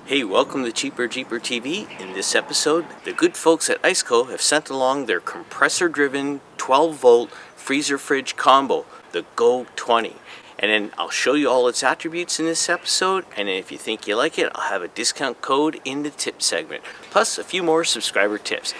Hey, welcome to Cheaper Jeeper TV. In this episode, the good folks at ICECO have sent along their compressor-driven 12-volt freezer fridge combo, the GO20. And then I'll show you all its attributes in this episode, and if you think you like it, I'll have a discount code in the tip segment, plus a few more subscriber tips.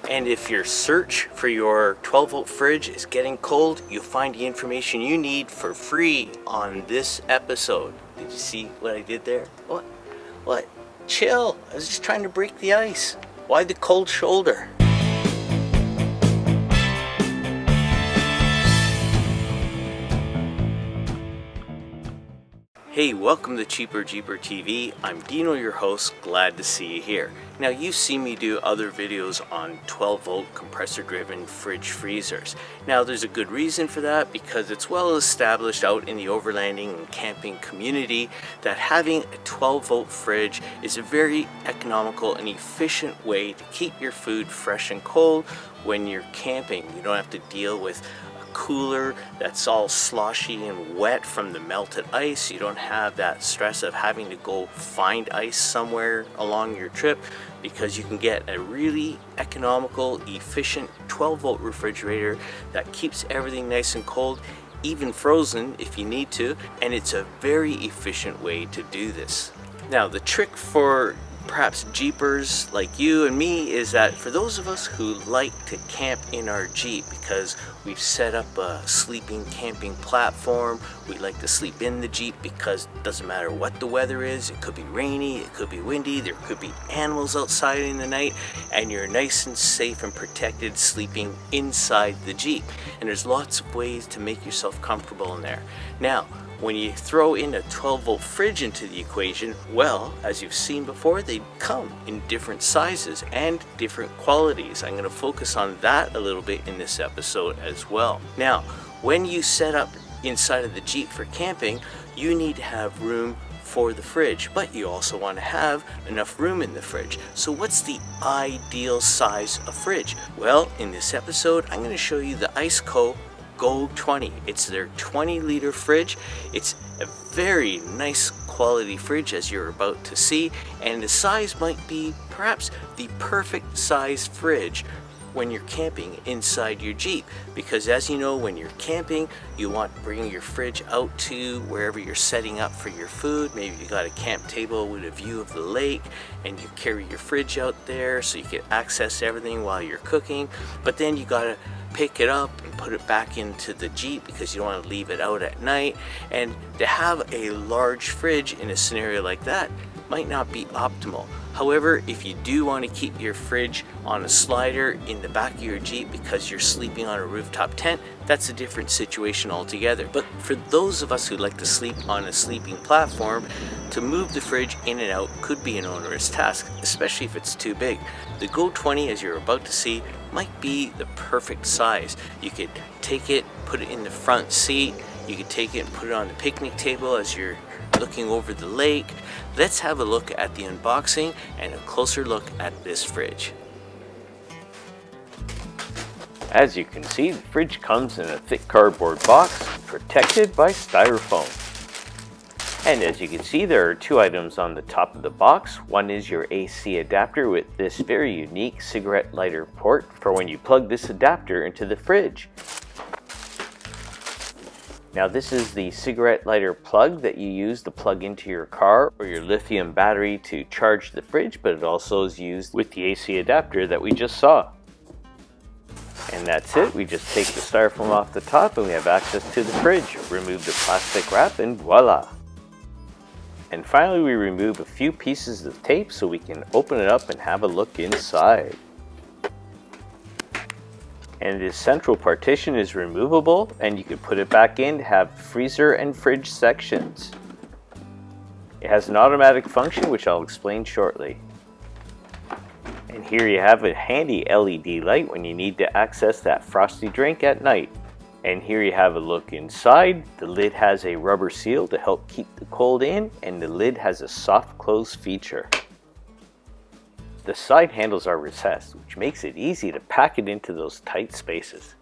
And if your search for your 12-volt fridge is getting cold, you'll find the information you need for free on this episode. Did you see what I did there? What? Chill, I was just trying to break the ice. Why the cold shoulder? Hey, welcome to Cheaper Jeeper TV. I'm Dino, your host. Glad to see you here. Now, you've seen me do other videos on 12-volt compressor-driven fridge freezers. Now, there's a good reason for that because it's well established out in the overlanding and camping community that having a 12-volt fridge is a very economical and efficient way to keep your food fresh and cold when you're camping. You don't have to deal with cooler that's all sloshy and wet from the melted ice. You don't have that stress of having to go find ice somewhere along your trip because you can get a really economical, efficient 12-volt refrigerator that keeps everything nice and cold, even frozen if you need to, and it's a very efficient way to do this. Now, the trick for perhaps Jeepers like you and me is that for those of us who like to camp in our Jeep because we've set up a sleeping camping platform, we like to sleep in the Jeep because it doesn't matter what the weather is. It could be rainy, it could be windy, there could be animals outside in the night, and you're nice and safe and protected sleeping inside the Jeep. And there's lots of ways to make yourself comfortable in there. Now, when you throw in a 12-volt fridge into the equation, well, as you've seen before, they come in different sizes and different qualities. I'm going to focus on that a little bit in this episode as well. Now, when you set up inside of the Jeep for camping, you need to have room for the fridge, but you also want to have enough room in the fridge. So what's the ideal size of fridge? Well, in this episode, I'm going to show you the ICECO GO20. It's their 20-liter fridge. It's a very nice quality fridge, as you're about to see, and the size might be perhaps the perfect size fridge when you're camping inside your Jeep, because as you know, when you're camping, you want to bring your fridge out to wherever you're setting up for your food. Maybe you got a camp table with a view of the lake and you carry your fridge out there so you can access everything while you're cooking, but then you got to pick it up and put it back into the Jeep because you don't want to leave it out at night. And to have a large fridge in a scenario like that might not be optimal. However, if you do want to keep your fridge on a slider in the back of your Jeep because you're sleeping on a rooftop tent, that's a different situation altogether. But for those of us who like to sleep on a sleeping platform, to move the fridge in and out could be an onerous task, especially if it's too big. The GO20, as you're about to see, might be the perfect size. You could take it, put it in the front seat. You could take it and put it on the picnic table as you're looking over the lake. Let's have a look at the unboxing and a closer look at this fridge. As you can see, the fridge comes in a thick cardboard box protected by styrofoam. And as you can see, there are two items on the top of the box. One is your AC adapter with this very unique cigarette lighter port for when you plug this adapter into the fridge. Now, this is the cigarette lighter plug that you use to plug into your car or your lithium battery to charge the fridge, but it also is used with the AC adapter that we just saw. And that's it. We just take the styrofoam off the top and we have access to the fridge. Remove the plastic wrap and voila! And finally, we remove a few pieces of tape so we can open it up and have a look inside. And this central partition is removable and you can put it back in to have freezer and fridge sections. It has an automatic function, which I'll explain shortly. And here you have a handy LED light when you need to access that frosty drink at night. And here you have a look inside. The lid has a rubber seal to help keep the cold in, and the lid has a soft close feature. The side handles are recessed, which makes it easy to pack it into those tight spaces.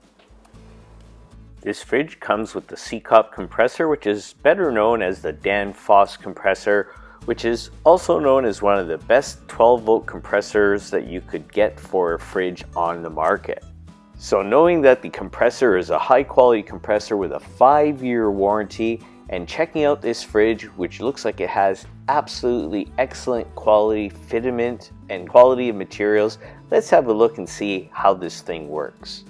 This fridge comes with the ICECO compressor, which is better known as the Danfoss compressor, which is also known as one of the best 12-volt compressors that you could get for a fridge on the market. So knowing that the compressor is a high-quality compressor with a 5-year warranty, and checking out this fridge, which looks like it has absolutely excellent quality fitment and quality of materials, let's have a look and see how this thing works.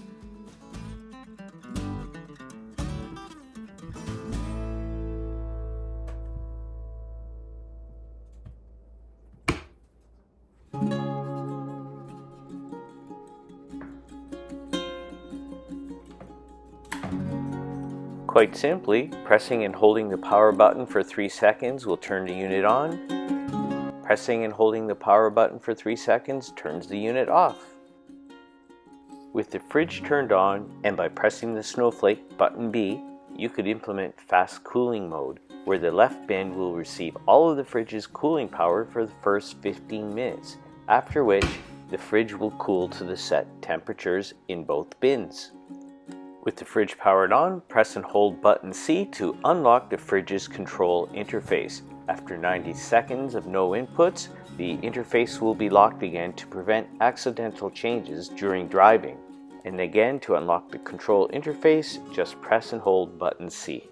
Quite simply, pressing and holding the power button for 3 seconds will turn the unit on. Pressing and holding the power button for 3 seconds turns the unit off. With the fridge turned on and by pressing the snowflake button B, you could implement fast cooling mode, where the left bin will receive all of the fridge's cooling power for the first 15 minutes, after which the fridge will cool to the set temperatures in both bins. With the fridge powered on, press and hold button C to unlock the fridge's control interface. After 90 seconds of no inputs, the interface will be locked again to prevent accidental changes during driving. And again, to unlock the control interface, just press and hold button C.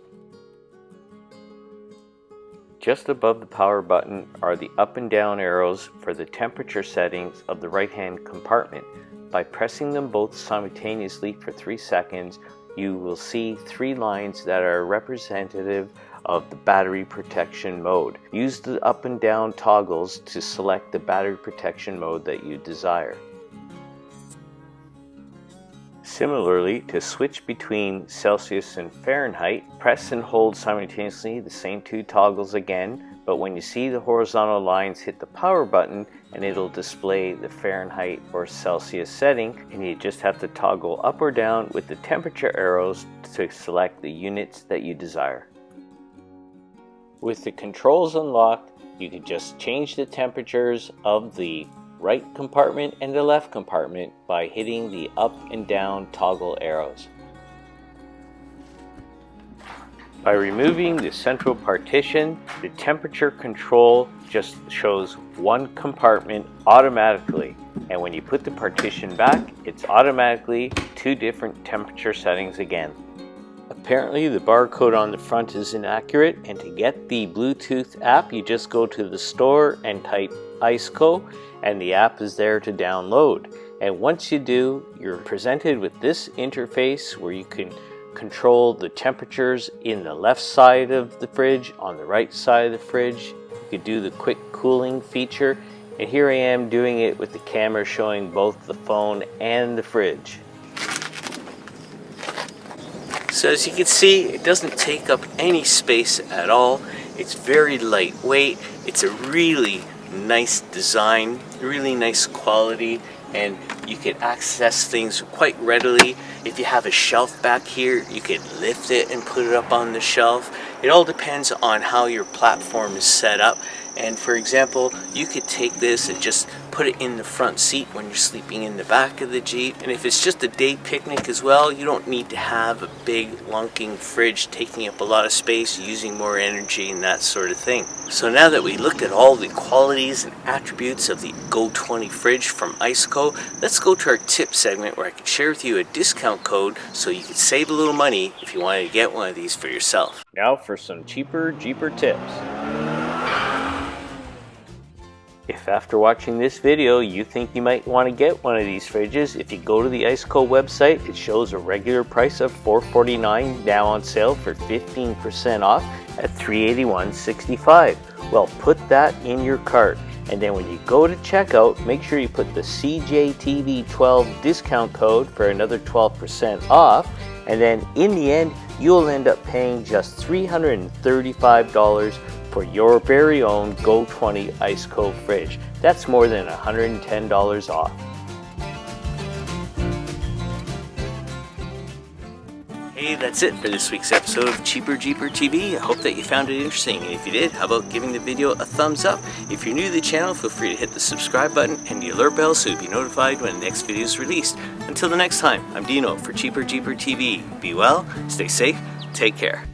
Just above the power button are the up and down arrows for the temperature settings of the right-hand compartment. By pressing them both simultaneously for 3 seconds, you will see 3 lines that are representative of the battery protection mode. Use the up and down toggles to select the battery protection mode that you desire. Similarly, to switch between Celsius and Fahrenheit, press and hold simultaneously the same 2 toggles again, but when you see the horizontal lines, hit the power button and it'll display the Fahrenheit or Celsius setting, and you just have to toggle up or down with the temperature arrows to select the units that you desire. With the controls unlocked, you can just change the temperatures of the right compartment and the left compartment by hitting the up and down toggle arrows. By removing the central partition, the temperature control just shows one compartment automatically, and when you put the partition back, it's automatically 2 different temperature settings again. Apparently the barcode on the front is inaccurate, and to get the Bluetooth app, you just go to the store and type ICECO, and the app is there to download. And once you do, you're presented with this interface where you can control the temperatures in the left side of the fridge, on the right side of the fridge. You could do the quick cooling feature, and here I am doing it with the camera showing both the phone and the fridge. So as you can see, it doesn't take up any space at all. It's very lightweight. It's a really nice design, really nice quality, and you can access things quite readily. If you have a shelf back here, you can lift it and put it up on the shelf. It all depends on how your platform is set up. And for example, you could take this and just put it in the front seat when you're sleeping in the back of the Jeep. And if it's just a day picnic as well, you don't need to have a big lunking fridge taking up a lot of space, using more energy and that sort of thing. So now that we looked at all the qualities and attributes of the GO20 fridge from ICECO, let's go to our tip segment where I can share with you a discount code so you can save a little money if you wanted to get one of these for yourself. Now for some cheaper Jeeper tips. If after watching this video you think you might want to get one of these fridges, if you go to the ICECO website, it shows a regular price of $449, now on sale for 15% off at $381.65. Well, put that in your cart, and then when you go to checkout, make sure you put the CJTV12 discount code for another 12% off, and then in the end you'll end up paying just $335 for your very own GO20 ICECO fridge. That's more than $110 off. Hey, that's it for this week's episode of Cheaper Jeeper TV. I hope that you found it interesting, and if you did, how about giving the video a thumbs up? If you're new to the channel, feel free to hit the subscribe button and the alert bell so you'll be notified when the next video is released. Until the next time, I'm Dino for Cheaper Jeeper TV. Be well, stay safe, take care.